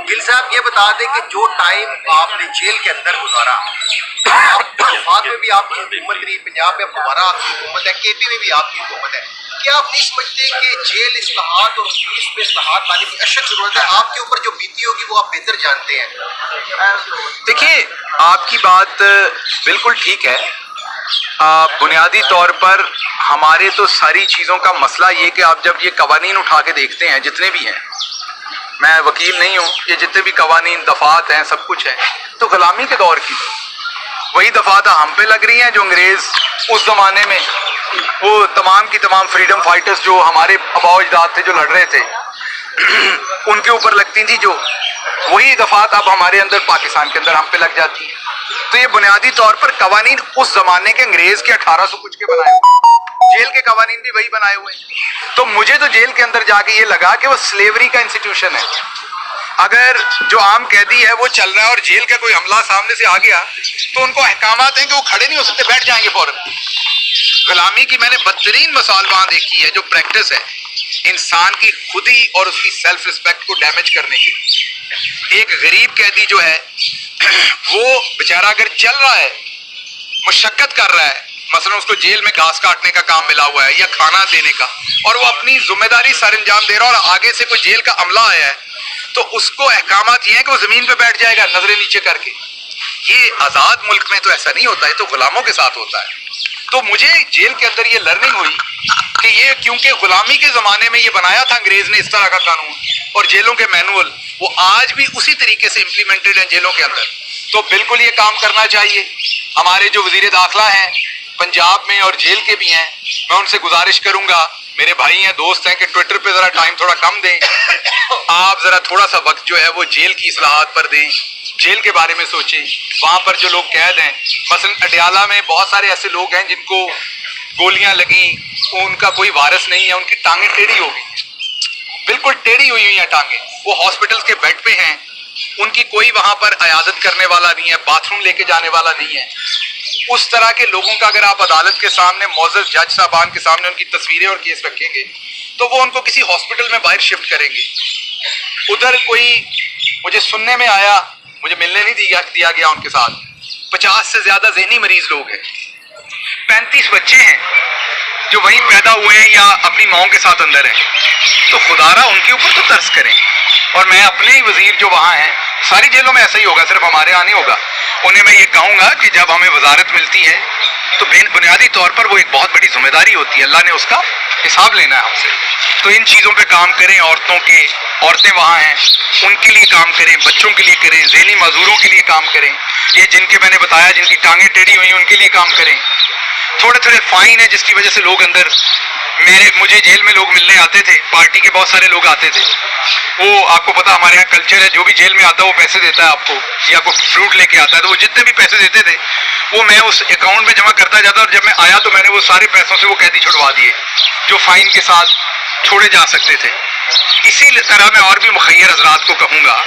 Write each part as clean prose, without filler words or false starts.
گل صاحب یہ بتا دیں کہ جو ٹائم آپ نے جیل کے اندر گزارا، وفاق میں بھی آپ کی حکومت رہی، پنجاب میں دوبارہ آپ کی حکومت ہے، کے پی میں بھی آپ کی حکومت ہے، کیا آپ نہیں سمجھتے کہ جیل اصلاحات اور پولیس میں اصلاحات لانے کی اشد ضرورت ہے؟ آپ کے اوپر جو بیتی ہوگی وہ آپ بہتر جانتے ہیں۔ دیکھیے، آپ کی بات بالکل ٹھیک ہے۔ بنیادی طور پر ہمارے تو ساری چیزوں کا مسئلہ یہ کہ آپ جب یہ قوانین اٹھا کے دیکھتے ہیں جتنے بھی ہیں، میں وکیل نہیں ہوں، یہ جتنے بھی قوانین دفعات ہیں سب کچھ ہے، تو غلامی کے دور کی وہی دفعات ہم پہ لگ رہی ہیں جو انگریز اس زمانے میں وہ تمام کی تمام فریڈم فائٹرز جو ہمارے آباء و اجداد تھے جو لڑ رہے تھے ان کے اوپر لگتی تھی، جو وہی دفعات اب ہمارے اندر پاکستان کے اندر ہم پہ لگ جاتی ہیں۔ تو یہ بنیادی طور پر قوانین اس زمانے کے انگریز کے 1800 کچھ کے بنائے ہوئے، جیل کے قوانین بھی وہی بنائے ہوئے ہیں۔ تو مجھے تو جیل کے اندر جا کے یہ لگا کہ وہ سلیوری کا انسٹیٹیوشن ہے۔ اگر جو عام قیدی ہے وہ چل رہا ہے اور جیل کا کوئی حملہ سامنے سے آ گیا تو ان کو احکامات ہیں کہ وہ کھڑے نہیں ہو سکتے، بیٹھ جائیں گے فوراً۔ غلامی کی میں نے بدترین مثال وہاں دیکھی ہے، جو پریکٹس ہے انسان کی خودی اور اس کی سیلف رسپیکٹ کو ڈیمیج کرنے کی۔ ایک غریب قیدی جو ہے وہ بیچارہ اگر چل رہا ہے، مشقت کر رہا ہے، مثلا اس کو جیل میں گھاس کاٹنے کا کام ملا ہوا ہے یا کھانا دینے کا، اور وہ اپنی ذمہ داری سر انجام دے رہا ہے اور آگے سے کوئی جیل کا عملہ آیا ہے تو اس کو احکامات یہ ہیں کہ وہ زمین پہ بیٹھ جائے گا نظریں نیچے کر کے۔ یہ آزاد ملک میں تو ایسا نہیں ہوتا، یہ تو غلاموں کے ساتھ ہوتا ہے۔ تو مجھے جیل کے اندر یہ لرننگ ہوئی کہ یہ کیونکہ غلامی کے زمانے میں یہ بنایا تھا انگریز نے اس طرح کا قانون، اور جیلوں کے مینول وہ آج بھی اسی طریقے سے امپلیمنٹڈ ہیں جیلوں کے اندر۔ تو بالکل یہ کام کرنا چاہیے۔ ہمارے جو وزیر داخلہ ہیں پنجاب میں اور جیل کے بھی ہیں، میں ان سے گزارش کروں گا، میرے بھائی ہیں، دوست ہیں، کہ ٹویٹر پہ ذرا ٹائم تھوڑا کم دیں، آپ ذرا تھوڑا سا وقت جو ہے وہ جیل کی اصلاحات پر دیں، جیل کے بارے میں سوچیں۔ وہاں پر جو لوگ قید ہیں، مثلا اڈیالہ میں بہت سارے ایسے لوگ ہیں جن کو گولیاں لگیں، ان کا کوئی وارث نہیں ہے، ان کی ٹانگیں ٹیڑھی ہو گئی، بالکل ٹیڑھی ہوئی ہیں ٹانگیں، وہ ہاسپٹل کے بیڈ پہ ہیں، ان کی کوئی وہاں پر عیادت کرنے والا نہیں ہے، باتھ روم لے کے جانے والا نہیں ہے۔ اس طرح کے لوگوں کا اگر آپ عدالت کے سامنے معزز جج صاحبان کے سامنے ان کی تصویریں اور کیس رکھیں گے تو وہ ان کو کسی ہاسپٹل میں باہر شفٹ کریں گے۔ ادھر کوئی مجھے سننے میں آیا، مجھے ملنے نہیں دیا گیا ان کے ساتھ، 50 سے زیادہ ذہنی مریض لوگ ہیں، 35 بچے ہیں جو وہیں پیدا ہوئے ہیں یا اپنی ماؤں کے ساتھ اندر ہیں۔ تو خدا را ان کے اوپر تو ترس کریں۔ اور میں اپنے ہی وزیر جو وہاں ہیں، ساری جیلوں میں ایسا ہی ہوگا، صرف ہمارے یہاں نہیں ہوگا، انہیں میں یہ کہوں گا کہ جب ہمیں وزارت ملتی ہے تو بنیادی طور پر وہ ایک بہت بڑی ذمہ داری ہوتی ہے، اللہ نے اس کا حساب لینا ہے ہم سے۔ تو ان چیزوں پہ کام کریں، عورتیں وہاں ہیں ان کے لیے کام کریں، بچوں کے لیے کریں، ذہنی معذوروں کے لیے کام کریں، یہ جن کے میں نے بتایا جن کی ٹانگیں ٹیڑھی ہوئی ہیں ان کے لیے کام کریں۔ تھوڑے تھوڑے فائن ہیں جس کی وجہ سے لوگ اندر، مجھے جیل میں لوگ ملنے آتے تھے، پارٹی کے بہت سارے لوگ آتے تھے، وہ آپ کو پتا ہمارے یہاں کلچر ہے، جو بھی جیل میں آتا ہے وہ پیسے دیتا ہے آپ کو، یا کوئی فروٹ لے کے آتا ہے، تو وہ جتنے بھی پیسے دیتے تھے وہ میں اس اکاؤنٹ میں جمع کرتا جاتا، اور جب میں آیا تو میں نے وہ سارے پیسوں سے وہ قیدی چھڑوا دیے جو فائن کے ساتھ چھوڑے جا سکتے تھے۔ اسی طرح میں اور بھی مخیر حضرات کو کہوں گا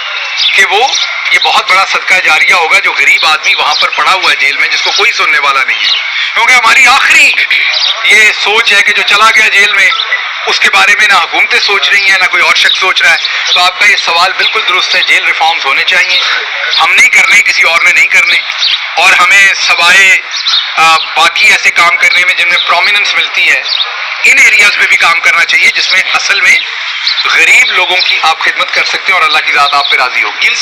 کہ وہ یہ بہت بڑا صدقہ جاریہ ہوگا جو غریب آدمی وہاں پر پڑا ہوا ہے جیل میں، جس کو کوئی سننے والا نہیں ہے، کیونکہ ہماری آخری یہ سوچ ہے کہ جو چلا گیا جیل میں اس کے بارے میں نہ حکومتیں سوچ رہی ہیں نہ کوئی اور شخص سوچ رہا ہے۔ تو آپ کا یہ سوال بالکل درست ہے، جیل ریفارمز ہونے چاہیے، ہم نہیں کرنے، کسی اور نے نہیں کرنے، اور ہمیں سوائے باقی ایسے کام کرنے میں جن میں پرومیننس ملتی ہے، ان ایریاز پہ بھی کام کرنا چاہیے جس میں اصل میں غریب لوگوں کی آپ خدمت کر سکتے ہیں اور اللہ کی ذات آپ پہ راضی ہوگی۔